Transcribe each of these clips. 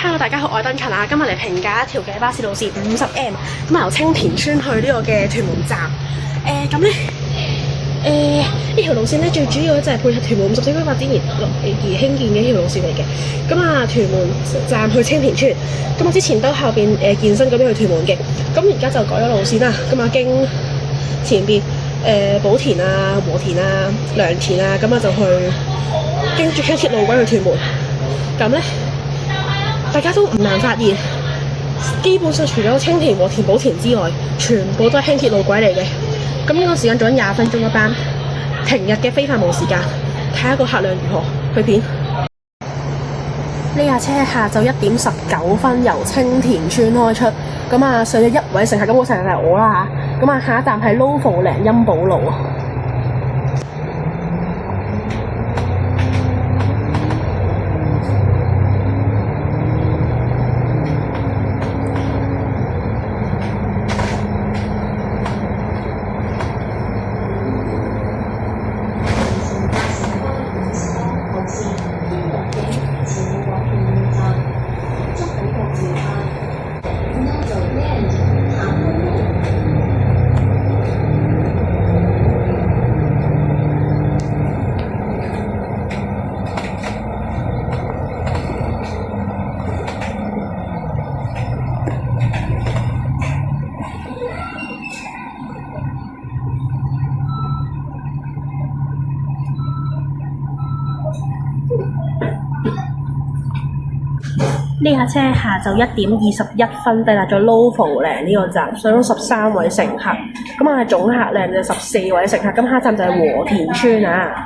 Hello， 大家好，我係登勤啊。今日嚟評價一條嘅巴士路線50M，咁啊由青田村去呢個嘅屯門站。咁咧，呢條路線咧最主要咧就係配合屯門54區發展而興建嘅一條路線嚟嘅。咁啊，屯門站去青田村，咁我之前都後邊健身嗰邊去屯門嘅，咁而家就改咗路線啦。咁啊經前邊寶田啊、和田啊、良田啊，咁啊就去經住輕鐵路軌去屯門。咁咧，大家都唔難發現，基本上除咗青田、和田、寶田之外，全部都係輕鐵路軌嚟嘅。咁呢個時間做緊20分鐘一班，平日嘅非繁忙時間，睇下個客量如何。去片呢架車下晝1點19分由青田村開出，咁啊上咗1位乘客，咁個乘客就係我啦嚇。咁啊下一站係 Lovo 嶺陰寶路。呢架車下晝1點21分抵達咗 Lovo 嶺呢個站，上咗13位乘客，咁啊總客量就14位乘客，咁下一站就係和田村啊。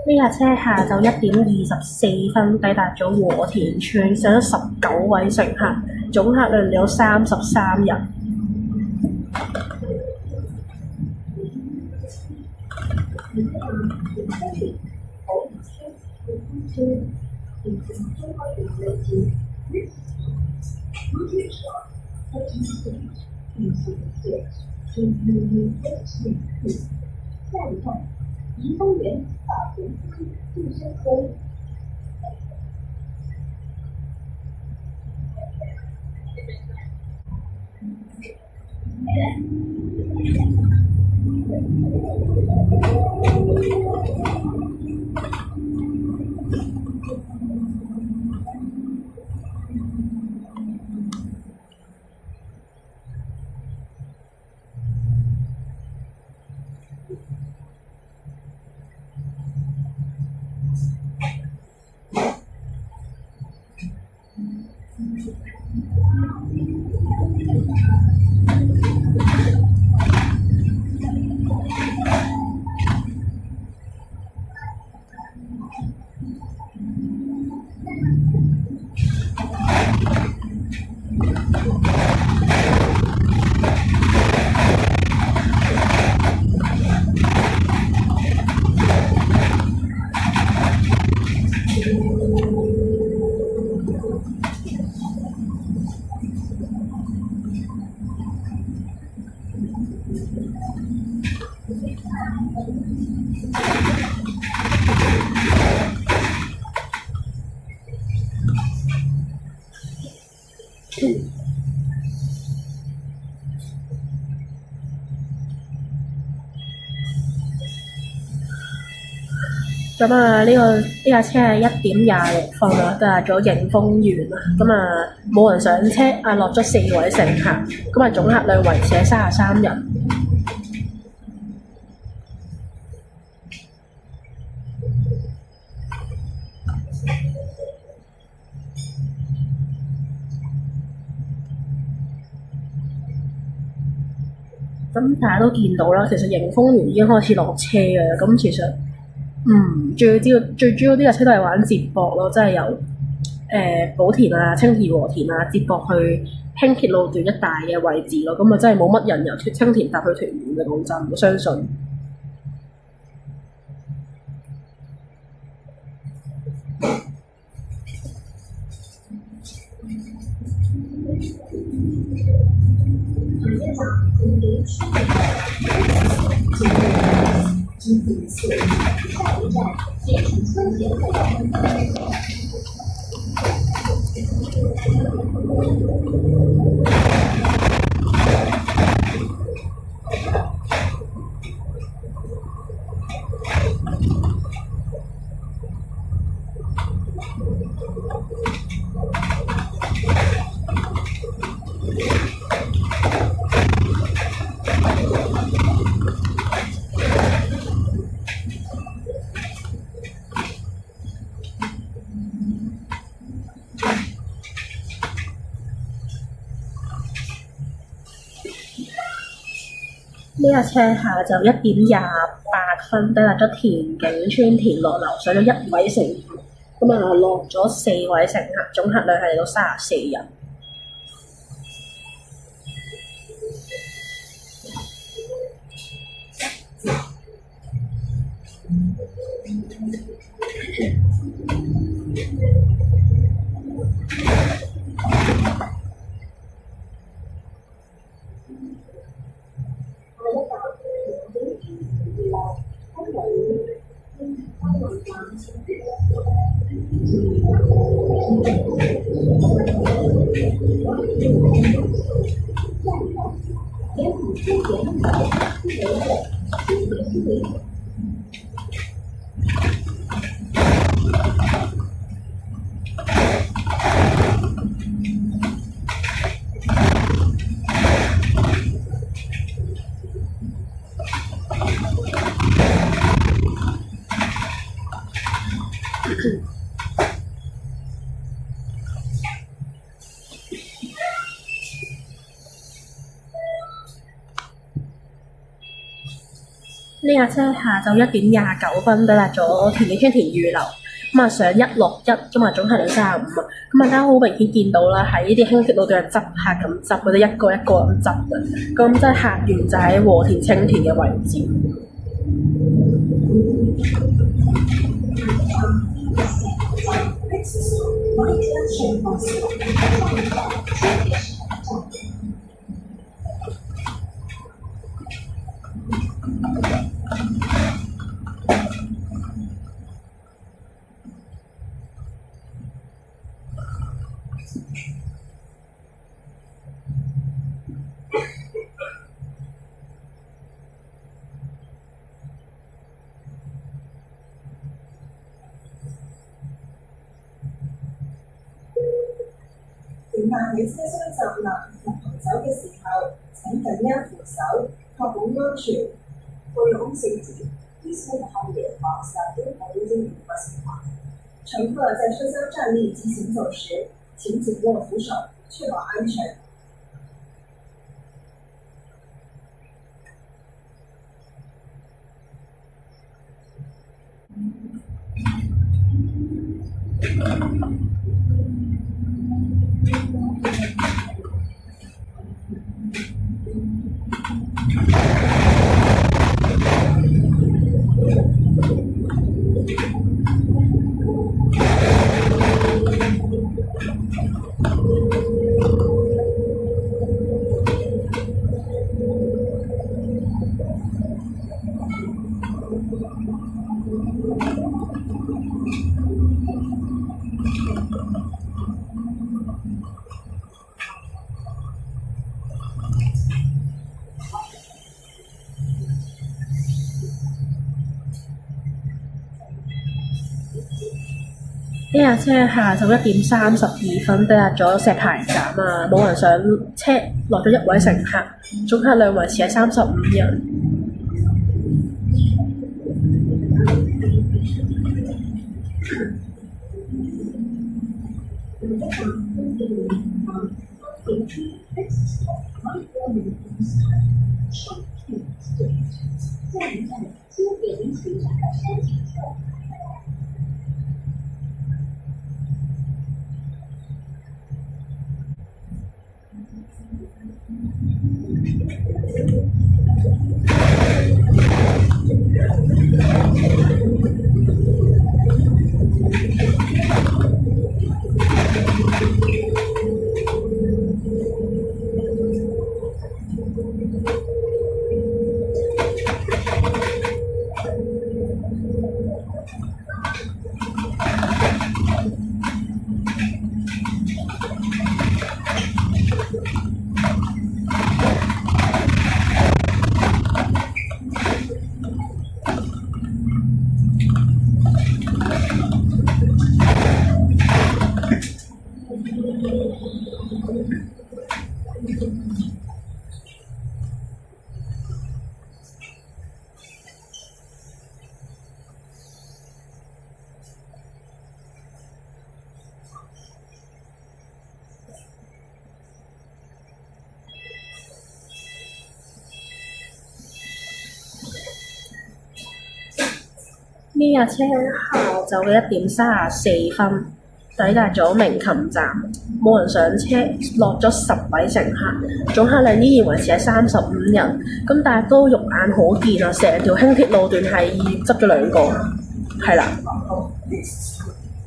呢架車下晝1點24分抵達咗和田村，上咗19位乘客，總客量有33人。怡丰园法源自身科。咁啊，呢架車係1:26到達咗迎豐園啊。咁啊，冇人上車啊，落咗4位乘客。咁啊，總客量維持喺33人。咁大家都見到啦，其實迎豐園已經開始落車嘅啦。咁其實最主要呢架車都係玩接駁咯，即係由寶田啊、青田、和田啊接駁去輕鐵路段一帶嘅位置咯。咁啊，真係冇乜人由青田搭去屯門嘅，講真，我相信。呢架車下晝1:28抵達咗田景村田樂樓，上咗1位乘客，咁啊落咗4位乘客，總客量係嚟到34人。呢架車下晝1:29抵達咗田景村田裕樓，咁啊上161，咁啊總客量35啊，咁啊大家好明顯見到啦，喺呢啲輕鐵路段執客咁執，佢哋一個一個咁執嘅，咁即係客源就喺和田青田嘅位置。乘客喺車廂站立及逃走嘅時候，請緊握扶手，確保安全。For your own safety, please hold the handrail while standing or using the press button. 乘客在車廂站立及行走時，請緊握扶手，確保安全。呢架車下晝1:32抵達咗石排站啊，冇人上車，落咗一位乘客，總客量維持喺35人。呢架車下晝嘅1:34抵達咗鳴琴站，冇人上車，落咗10位乘客，總客量依然維持喺35人。咁但係都肉眼可見啊，成條輕鐵路段係執咗2個，係啦，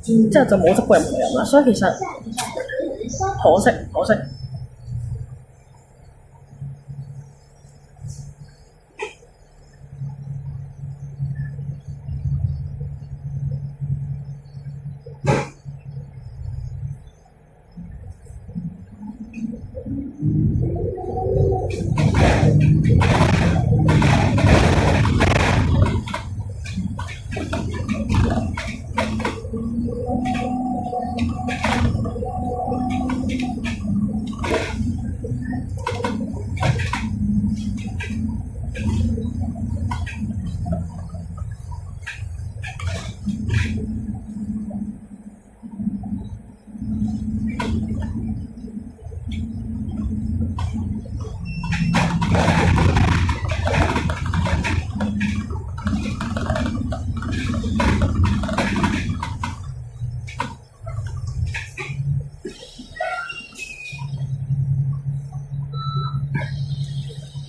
之後就冇執過任何人啦。所以其實可惜。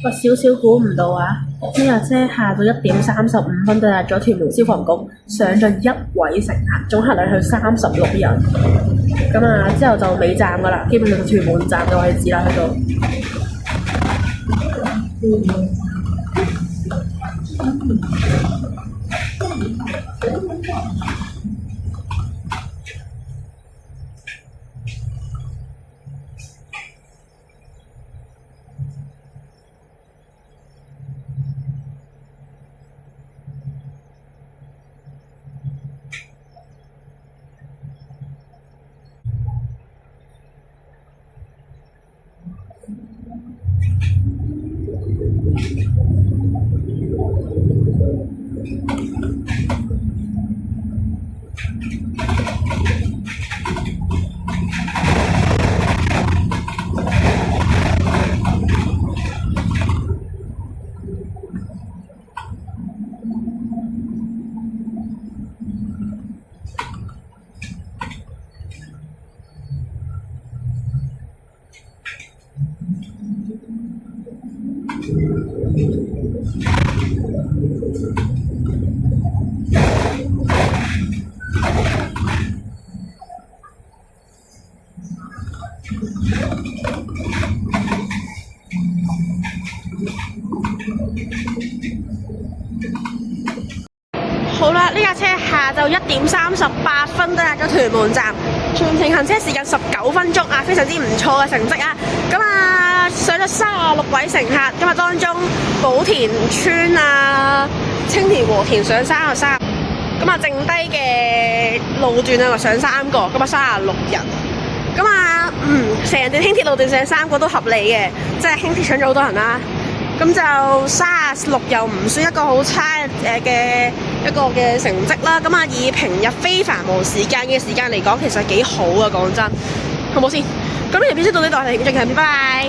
我少少估唔到啊！呢架車下到1:35抵達咗屯門消防局，上咗1位乘客，總客量去36人。咁啊，之後就尾站噶啦，基本上屯門站嘅位置啦，去到。好啦，呢架車下晝1點38分到達咗屯門站，全程行車時間19分鐘啊，非常之唔錯嘅成績啊！咁啊，上咗36位乘客，今日當中寶田村啊、青田和田上山就3，咁啊剩低嘅路段啊上3個，咁啊36人。咁啊，成日段輕鐵路段上3個都合理嘅，即係輕鐵搶咗好多人啦。咁就36又唔算一個好差嘅一個嘅成績啦。咁啊，以平日非繁忙時間嚟講，其實幾好啊，講真，好唔好先？咁呢條片先到呢度，係影最近，拜拜。